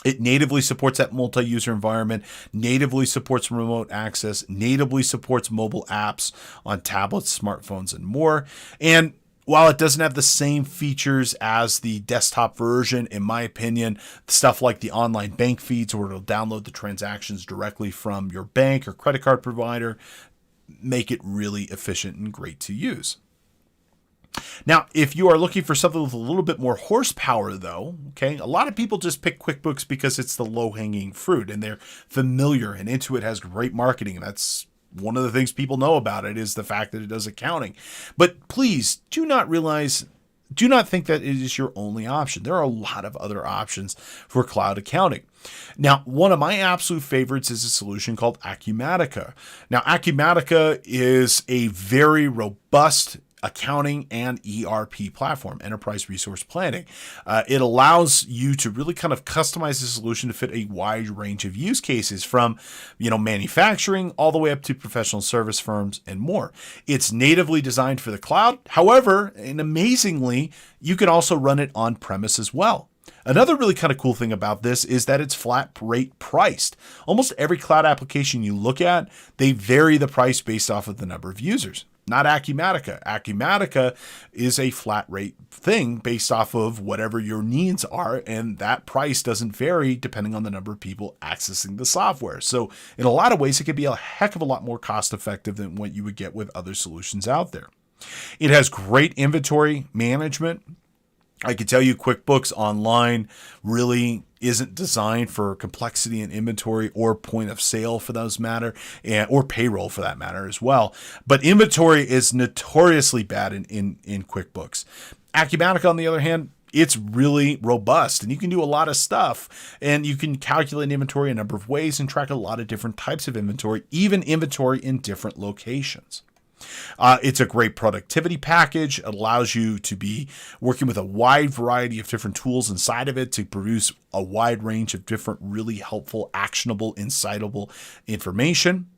It natively supports that multi-user environment, natively supports remote access, natively supports mobile apps on tablets, smartphones, and more. And While it doesn't have the same features as the desktop version, in my opinion, stuff like the online bank feeds where it'll download the transactions directly from your bank or credit card provider make it really efficient and great to use. Now, if you are looking for something with a little bit more horsepower, though, okay, a lot of people just pick QuickBooks because it's the low-hanging fruit and they're familiar, and Intuit has great marketing, and that's one of the things people know about it is the fact that it does accounting. But please do not think that it is your only option. There are a lot of other options for cloud accounting. Now, one of my absolute favorites is a solution called Acumatica. Now, Acumatica is a very robust accounting and ERP platform, enterprise resource planning. It allows you to really kind of customize the solution to fit a wide range of use cases from, manufacturing all the way up to professional service firms and more. It's natively designed for the cloud. However, and amazingly, you can also run it on premise as well. Another really kind of cool thing about this is that it's flat rate priced. Almost every cloud application you look at, they vary the price based off of the number of users. Not Acumatica. Acumatica is a flat rate thing based off of whatever your needs are, and that price doesn't vary depending on the number of people accessing the software. So in a lot of ways, it could be a heck of a lot more cost effective than what you would get with other solutions out there. It has great inventory management. I can tell you QuickBooks Online really isn't designed for complexity in inventory or point of sale for those matter, or payroll for that matter as well. But inventory is notoriously bad in QuickBooks. Acumatica, on the other hand, it's really robust and you can do a lot of stuff, and you can calculate inventory a number of ways and track a lot of different types of inventory, even inventory in different locations. It's a great productivity package. It allows you to be working with a wide variety of different tools inside of it to produce a wide range of different really helpful, actionable, insightable information.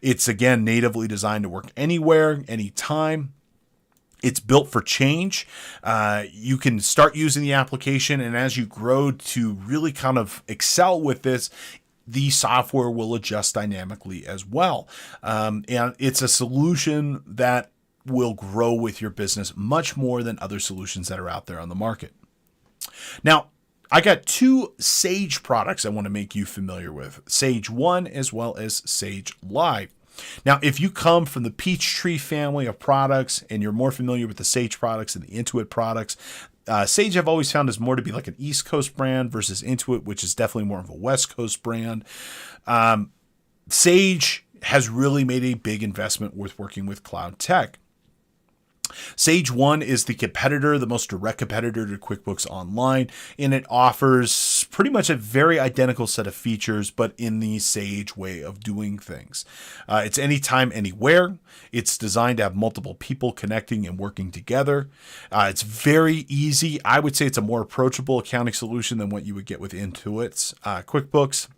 It's, again, natively designed to work anywhere, anytime. It's built for change. You can start using the application, and as you grow to really kind of excel with this, the software will adjust dynamically as well. And it's a solution that will grow with your business much more than other solutions that are out there on the market. Now, I got two Sage products I want to make you familiar with, Sage 1 as well as Sage Live. Now, if you come from the Peachtree family of products and you're more familiar with the Sage products and the Intuit products, Sage I've always found is more to be like an East Coast brand versus Intuit, which is definitely more of a West Coast brand. Sage has really made a big investment with working with cloud tech. Sage 1 is the competitor, the most direct competitor to QuickBooks Online, and it offers pretty much a very identical set of features, but in the Sage way of doing things. It's anytime, anywhere. It's designed to have multiple people connecting and working together. It's very easy. I would say it's a more approachable accounting solution than what you would get with Intuit's QuickBooks.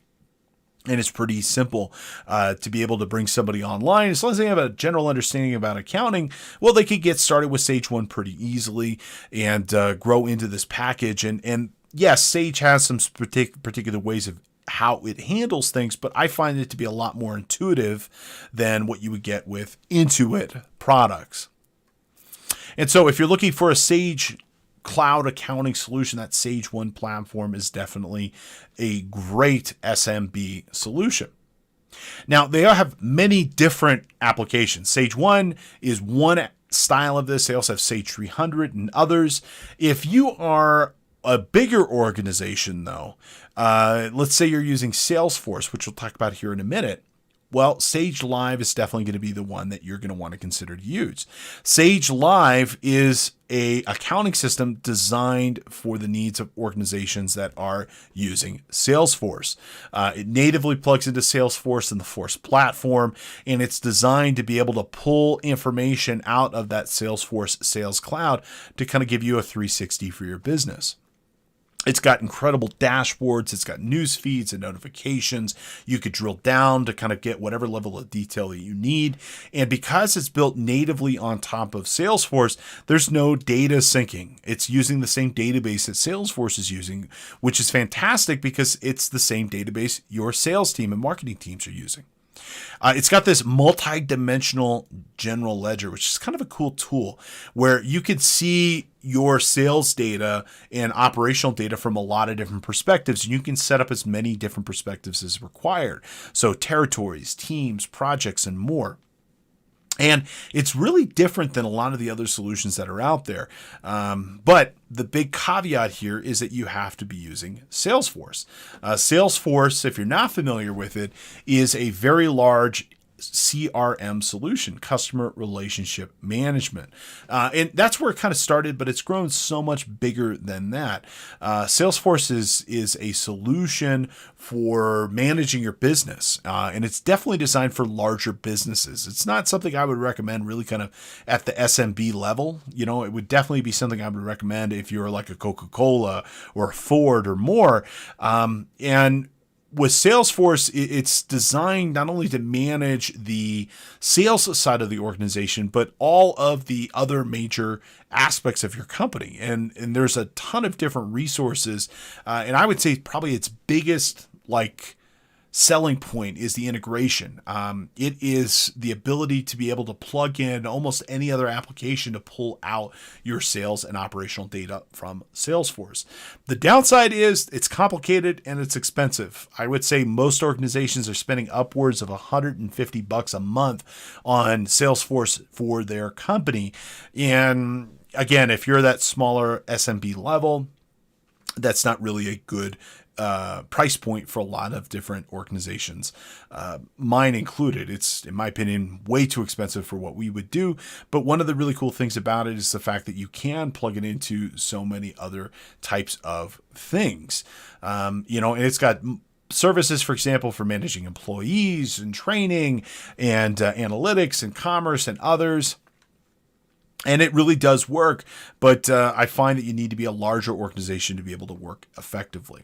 And it's pretty simple to be able to bring somebody online. As long as they have a general understanding about accounting, well, they could get started with Sage 1 pretty easily and grow into this package. And yes, Sage has some particular ways of how it handles things, but I find it to be a lot more intuitive than what you would get with Intuit products. And so if you're looking for a Sage cloud accounting solution, that Sage 1 platform is definitely a great SMB solution. Now, they have many different applications. Sage 1 is one style of this. They also have Sage 300 and others. If you are a bigger organization, though, let's say you're using Salesforce, which we'll talk about here in a minute, well, Sage Live is definitely going to be the one that you're going to want to consider to use. Sage Live is an accounting system designed for the needs of organizations that are using Salesforce. It natively plugs into Salesforce and the Force platform, and it's designed to be able to pull information out of that Salesforce Sales Cloud to kind of give you a 360 for your business. It's got incredible dashboards. It's got news feeds and notifications. You could drill down to kind of get whatever level of detail that you need. And because it's built natively on top of Salesforce, there's no data syncing. It's using the same database that Salesforce is using, which is fantastic because it's the same database your sales team and marketing teams are using. It's got this multi-dimensional general ledger, which is kind of a cool tool where you could see your sales data and operational data from a lot of different perspectives. And you can set up as many different perspectives as required. So territories, teams, projects, and more. And it's really different than a lot of the other solutions that are out there. But the big caveat here is that you have to be using Salesforce. Salesforce, if you're not familiar with it, is a very large CRM solution, customer relationship management. And that's where it kind of started, but it's grown so much bigger than that. Salesforce is a solution for managing your business. And it's definitely designed for larger businesses. It's not something I would recommend really kind of at the SMB level. You know, it would definitely be something I would recommend if you're like a Coca-Cola or a Ford or more. And with Salesforce, it's designed not only to manage the sales side of the organization, but all of the other major aspects of your company. And there's a ton of different resources. And I would say probably its biggest selling point is the integration. It is the ability to be able to plug in almost any other application to pull out your sales and operational data from Salesforce. The downside is it's complicated and it's expensive. I would say most organizations are spending upwards of $150 a month on Salesforce for their company. And again, if you're that smaller SMB level, that's not really a good price point for a lot of different organizations, mine included. It's, in my opinion, way too expensive for what we would do. But one of the really cool things about it is the fact that you can plug it into so many other types of things. And it's got services, for example, for managing employees and training and analytics and commerce and others. And it really does work, but I find that you need to be a larger organization to be able to work effectively.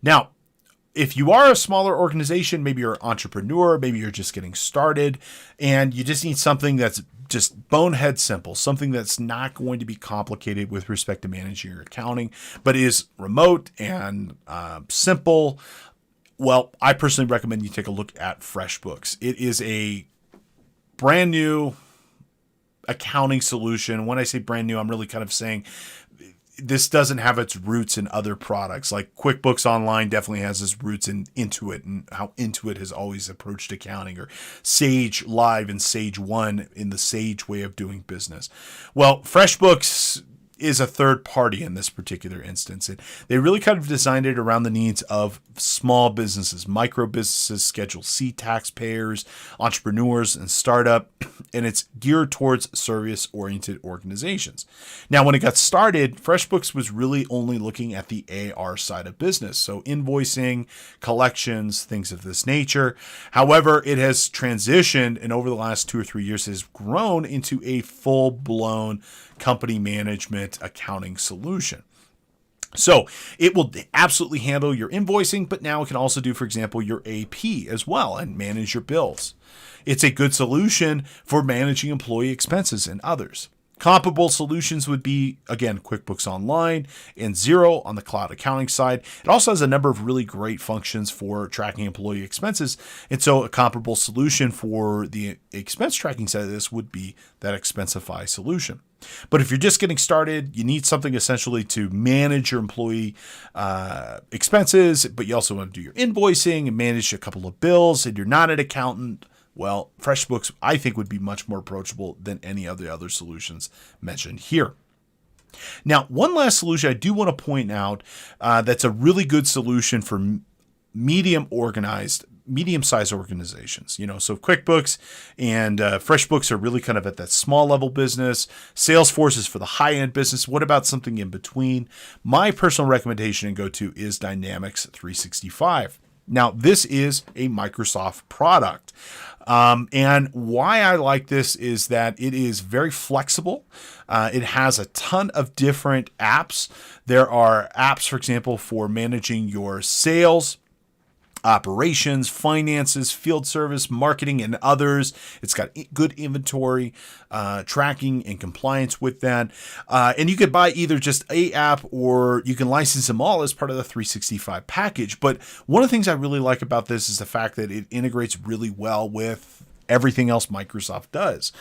Now, if you are a smaller organization, maybe you're an entrepreneur, maybe you're just getting started, and you just need something that's just bonehead simple, something that's not going to be complicated with respect to managing your accounting, but is remote and simple. Well, I personally recommend you take a look at Freshbooks. It is a brand new accounting solution. When I say brand new, I'm really kind of saying this doesn't have its roots in other products. Like QuickBooks Online definitely has its roots in Intuit and how Intuit has always approached accounting, or Sage Live and Sage One in the Sage way of doing business. Well, FreshBooks is a third party in this particular instance. And they really kind of designed it around the needs of small businesses, micro businesses, Schedule C taxpayers, entrepreneurs, and startup. And it's geared towards service-oriented organizations. Now, when it got started, FreshBooks was really only looking at the AR side of business. So invoicing, collections, things of this nature. However, it has transitioned, and over the last 2 or 3 years has grown into a full-blown company management accounting solution. So it will absolutely handle your invoicing, but now it can also do, for example, your AP as well and manage your bills. It's a good solution for managing employee expenses and others. Comparable solutions would be, again, QuickBooks Online and Xero on the cloud accounting side. It also has a number of really great functions for tracking employee expenses. And so a comparable solution for the expense tracking side of this would be that Expensify solution. But if you're just getting started, you need something essentially to manage your employee expenses, but you also want to do your invoicing and manage a couple of bills, and you're not an accountant. Well, FreshBooks, I think, would be much more approachable than any of the other solutions mentioned here. Now, one last solution I do want to point out that's a really good solution for medium-sized organizations. So QuickBooks and FreshBooks are really kind of at that small level business. Salesforce is for the high-end business. What about something in between? My personal recommendation and go-to is Dynamics 365. Now, this is a Microsoft product. And why I like this is that it is very flexible. It has a ton of different apps. There are apps, for example, for managing your sales. operations, finances, field service, marketing, and others. It's got good inventory, tracking, and compliance with that. And you could buy either just a app or you can license them all as part of the 365 package. But one of the things I really like about this is the fact that it integrates really well with everything else Microsoft does.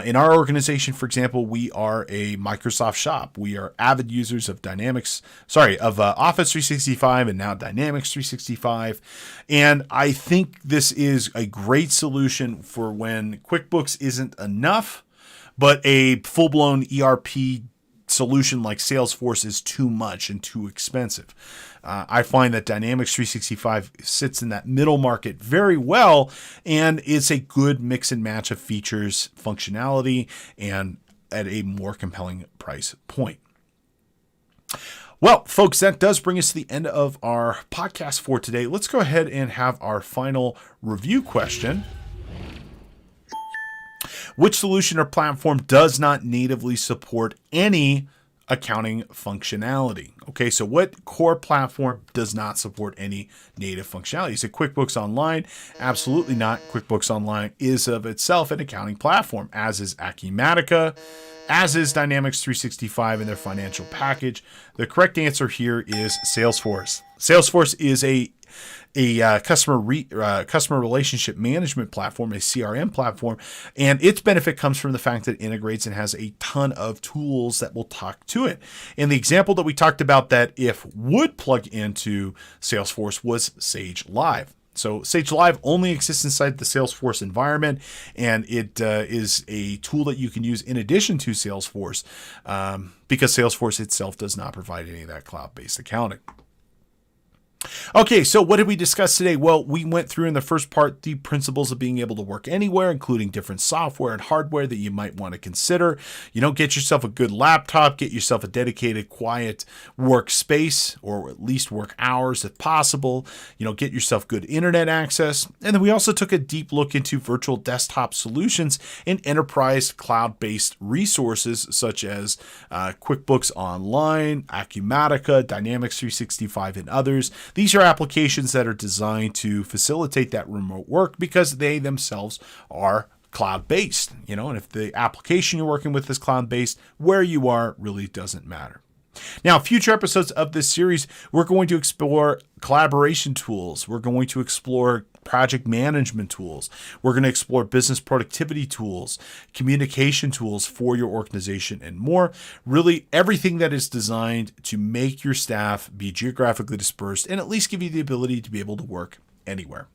In our organization, for example, we are a Microsoft shop. We are avid users of Office 365 and now Dynamics 365. And I think this is a great solution for when QuickBooks isn't enough, but a full-blown ERP solution like Salesforce is too much and too expensive. I find that Dynamics 365 sits in that middle market very well, and it's a good mix and match of features, functionality, and at a more compelling price point. Well, folks, that does bring us to the end of our podcast for today. Let's go ahead and have our final review question. Which solution or platform does not natively support any accounting functionality? Okay, so what core platform does not support any native functionality? Is it QuickBooks Online? Absolutely not. QuickBooks Online is of itself an accounting platform, as is Acumatica, as is Dynamics 365 in their financial package. The correct answer here is Salesforce. Salesforce is a customer relationship management platform, a CRM platform, and its benefit comes from the fact that it integrates and has a ton of tools that will talk to it. And the example that we talked about that if would plug into Salesforce was Sage Live. So Sage Live only exists inside the Salesforce environment, and it is a tool that you can use in addition to Salesforce because Salesforce itself does not provide any of that cloud-based accounting. Okay, so what did we discuss today? Well, we went through in the first part the principles of being able to work anywhere, including different software and hardware that you might want to consider. Get yourself a good laptop, get yourself a dedicated, quiet workspace, or at least work hours if possible. Get yourself good internet access. And then we also took a deep look into virtual desktop solutions and enterprise cloud-based resources such as QuickBooks Online, Acumatica, Dynamics 365, and others. These are applications that are designed to facilitate that remote work because they themselves are cloud-based, and if the application you're working with is cloud-based, where you are really doesn't matter. Now, future episodes of this series, we're going to explore collaboration tools. We're going to explore project management tools. We're going to explore business productivity tools, communication tools for your organization, and more. Really, everything that is designed to make your staff be geographically dispersed and at least give you the ability to be able to work anywhere.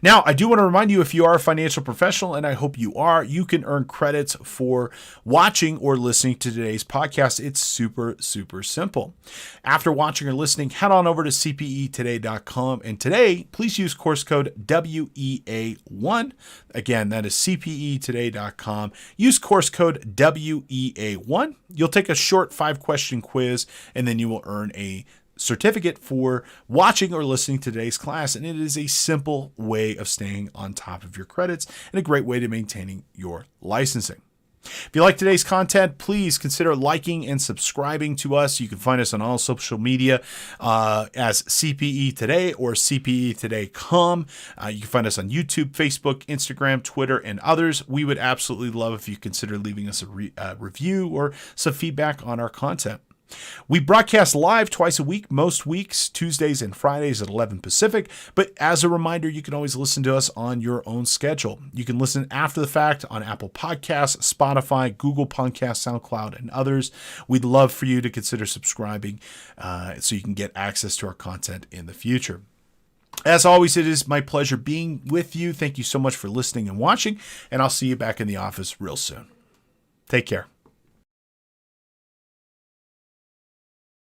Now, I do want to remind you, if you are a financial professional, and I hope you are, you can earn credits for watching or listening to today's podcast. It's super, super simple. After watching or listening, head on over to cpetoday.com. And today, please use course code WEA1. Again, that is cpetoday.com. Use course code WEA1. You'll take a short 5-question quiz, and then you will earn a certificate for watching or listening to today's class, and it is a simple way of staying on top of your credits and a great way to maintaining your licensing. If you like today's content, please consider liking and subscribing to us. You can find us on all social media as CPE Today or CPEtoday.com. You can find us on YouTube, Facebook, Instagram, Twitter, and others. We would absolutely love if you consider leaving us a review or some feedback on our content. We broadcast live twice a week, most weeks, Tuesdays and Fridays at 11 Pacific. But as a reminder, you can always listen to us on your own schedule. You can listen after the fact on Apple Podcasts, Spotify, Google Podcasts, SoundCloud, and others. We'd love for you to consider subscribing so you can get access to our content in the future. As always, it is my pleasure being with you. Thank you so much for listening and watching, and I'll see you back in the office real soon. Take care.